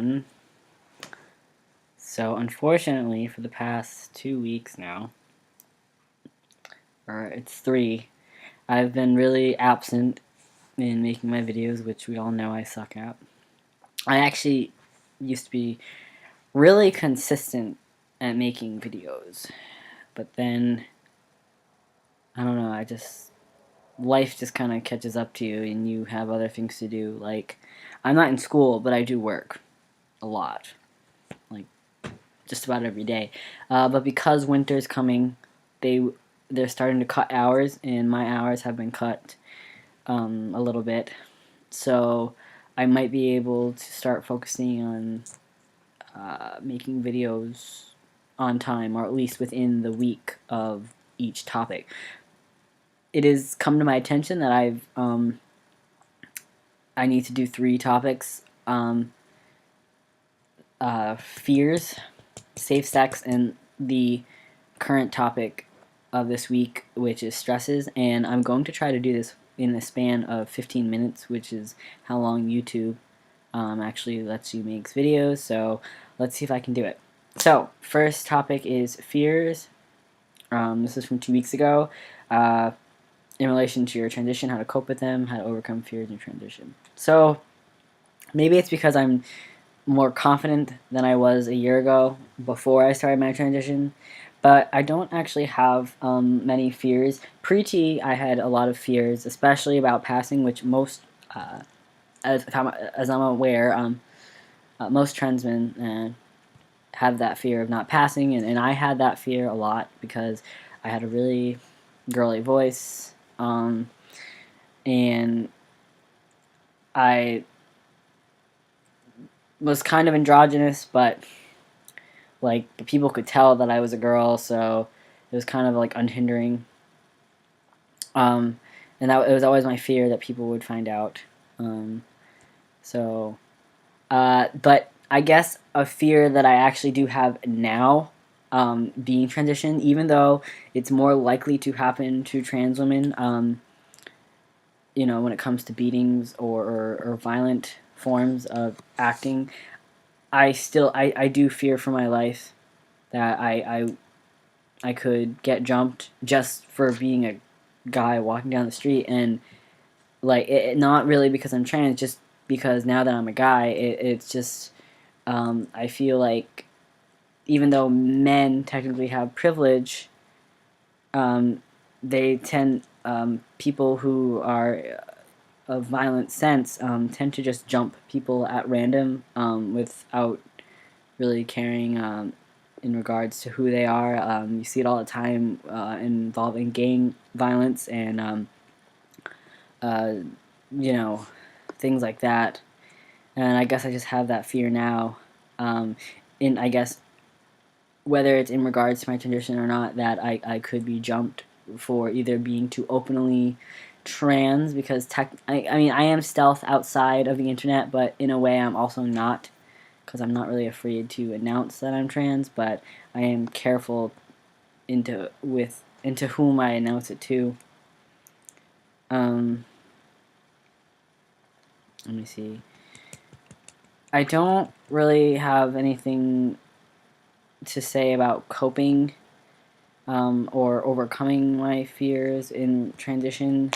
everyone. So unfortunately, for the past 2 weeks now, or it's 3, I've been really absent in making my videos, which we all know I suck at. I actually used to be really consistent at making videos, but then, I don't know, life just kind of catches up to you and you have other things to do. Like, I'm not in school, but I do work a lot. Like, just about every day. But because winter's coming, they're starting to cut hours, and my hours have been cut a little bit. So I might be able to start focusing on making videos on time, or at least within the week of each topic. It has come to my attention that I need to do 3 topics: fears, safe sex, and the current topic of this week, which is stresses. And I'm going to try to do this in the span of 15 minutes, which is how long YouTube actually lets you make videos. So let's see if I can do it. So first topic is fears. This is from 2 weeks ago. In relation to your transition, how to cope with them, how to overcome fears in transition. So maybe it's because I'm more confident than I was a year ago before I started my transition, but I don't actually have many fears. Pre-T, I had a lot of fears, especially about passing, which most, as I'm aware, most trans men have that fear of not passing, and I had that fear a lot because I had a really girly voice, and I was kind of androgynous, but like people could tell that I was a girl, so it was kind of like unhindering. And it was always my fear that people would find out. But I guess a fear that I actually do have now, being transitioned, even though it's more likely to happen to trans women, when it comes to beatings or violent forms of acting, I do fear for my life that I could get jumped just for being a guy walking down the street. And like not really because I'm trans, just because now that I'm a guy, it's just I feel like even though men technically have privilege, they tend people who are of violent sense tend to just jump people at random without really caring in regards to who they are. You see it all the time involving gang violence and uh, things like that. And I guess I just have that fear now. I guess whether it's in regards to my transition or not, that I could be jumped for either being too openly trans, because I mean I am stealth outside of the internet, but in a way I'm also not, because I'm not really afraid to announce that I'm trans, but I am careful into whom I announce it to. Let me see. I don't really have anything to say about coping or overcoming my fears in transition,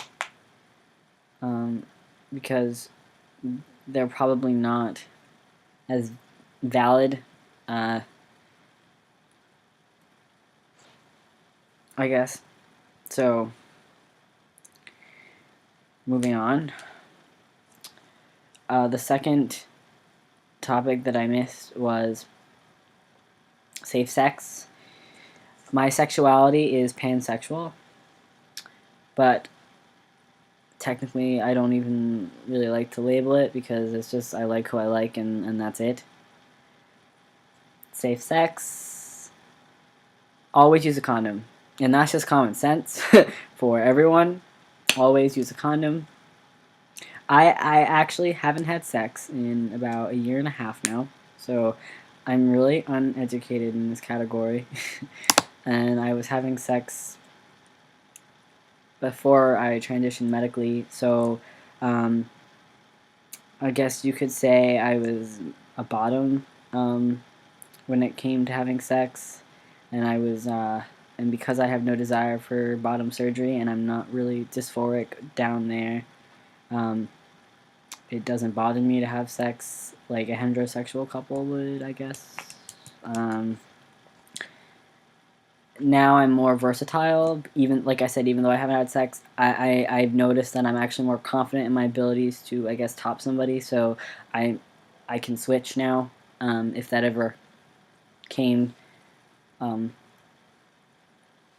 because they're probably not as valid, I guess. So, moving on. The second topic that I missed was safe sex. My sexuality is pansexual, but technically I don't even really like to label it, because it's just I like who I like, and that's it. Safe sex. Always use a condom. And that's just common sense for everyone. Always use a condom. I actually haven't had sex in about a year and a half now, so I'm really uneducated in this category. And I was having sex before I transitioned medically, so I guess you could say I was a bottom when it came to having sex, and I was and because I have no desire for bottom surgery and I'm not really dysphoric down there, um, it doesn't bother me to have sex like a heterosexual couple would, I guess. Um, Now I'm more versatile. Even like I said, even though I haven't had sex, I've noticed that I'm actually more confident in my abilities to, I guess, top somebody. So I I can switch now, if that ever came um,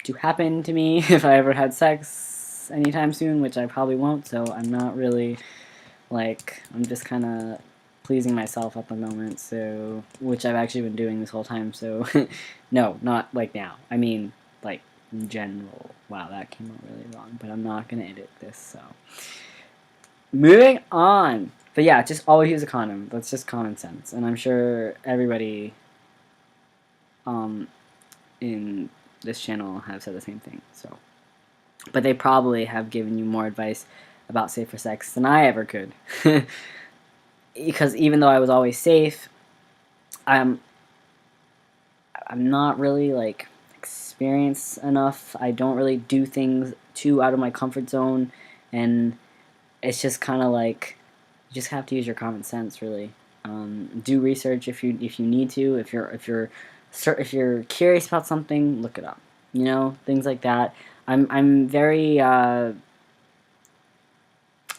to happen to me. If I ever had sex anytime soon, which I probably won't. So I'm not really like, I'm just kind of pleasing myself at the moment. So, which I've actually been doing this whole time. So no, not like now. I mean, like in general. Wow, that came out really wrong. But I'm not gonna edit this. So moving on. But yeah, just always use a condom. That's just common sense, and I'm sure everybody in this channel have said the same thing. So, but they probably have given you more advice about safer sex than I ever could. Because even though I was always safe, I'm not really like experienced enough. I don't really do things too out of my comfort zone, and it's just kind of like you just have to use your common sense, really. Do research if you need to. If you're curious about something, look it up. You know, things like that. I'm very I'm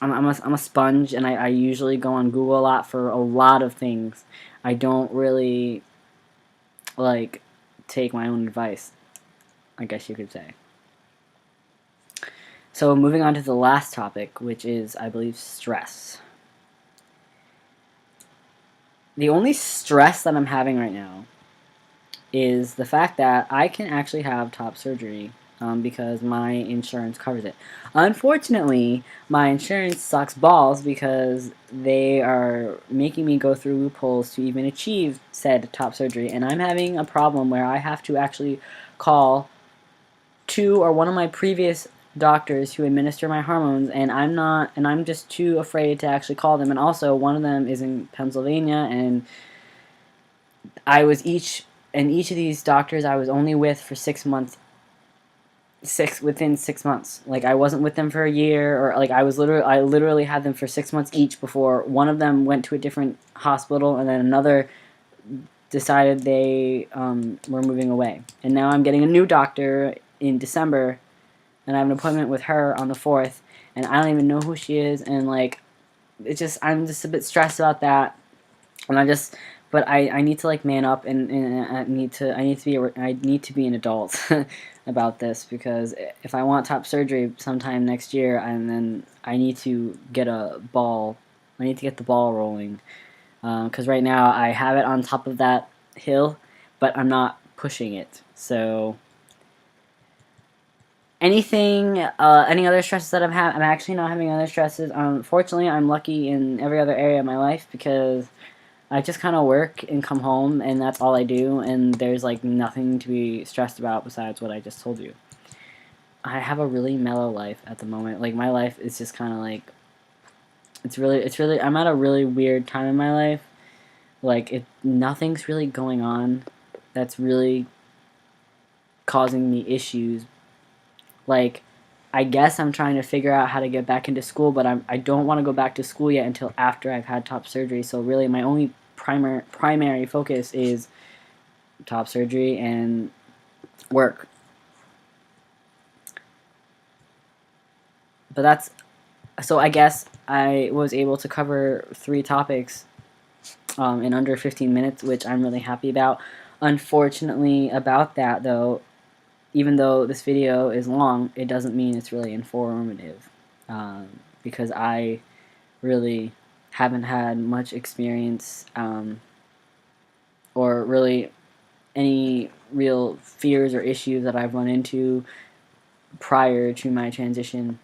a sponge, and I usually go on Google a lot for a lot of things. I don't really like take my own advice, I guess you could say. So moving on to the last topic, which is, I believe, stress. The only stress that I'm having right now is the fact that I can actually have top surgery because my insurance covers it. Unfortunately, my insurance sucks balls because they are making me go through loopholes to even achieve said top surgery, and I'm having a problem where I have to actually call two or one of my previous doctors who administer my hormones, and I'm just too afraid to actually call them. And also, one of them is in Pennsylvania, and I was each of these doctors I was only with for 6 months. Within 6 months, like I wasn't with them for a year, or like I literally had them for 6 months each before one of them went to a different hospital, and then another decided they were moving away. And now I'm getting a new doctor in December, and I have an appointment with her on the 4th, and I don't even know who she is, and like I'm just a bit stressed about that. And but I need to like man up, and I need to be an adult about this, because if I want top surgery sometime next year, and then I need to get the ball rolling, because right now I have it on top of that hill, but I'm not pushing it. So any other stresses that I'm actually not having other stresses. Fortunately, I'm lucky in every other area of my life, because I just kind of work and come home, and that's all I do, and there's like nothing to be stressed about besides what I just told you. I have a really mellow life at the moment. Like, my life is just kind of like, I'm at a really weird time in my life. Like, nothing's really going on that's really causing me issues. Like, I guess I'm trying to figure out how to get back into school, but I don't want to go back to school yet until after I've had top surgery. So really, my only primary focus is top surgery and work. But so I guess I was able to cover 3 topics in under 15 minutes, which I'm really happy about. Unfortunately about that, though, even though this video is long, it doesn't mean it's really informative, because I really haven't had much experience, or really any real fears or issues that I've run into prior to my transition.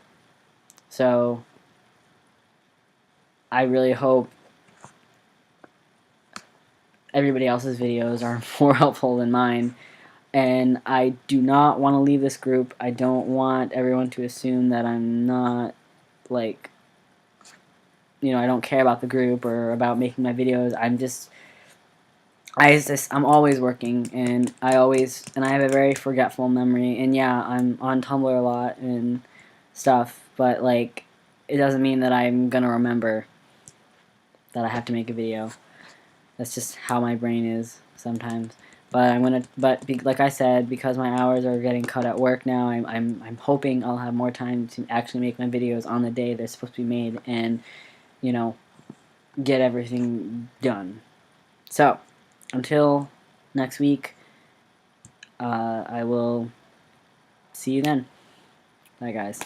So I really hope everybody else's videos are more helpful than mine. And I do not want to leave this group. I don't want everyone to assume that I'm not, like, I don't care about the group or about making my videos. I'm just I'm always working, and I have a very forgetful memory, and yeah, I'm on Tumblr a lot and stuff, but like it doesn't mean that I'm gonna remember that I have to make a video. That's just how my brain is sometimes. But like I said, because my hours are getting cut at work now, I'm hoping I'll have more time to actually make my videos on the day they're supposed to be made, and you know, get everything done. So until next week, I will see you then. Bye, guys.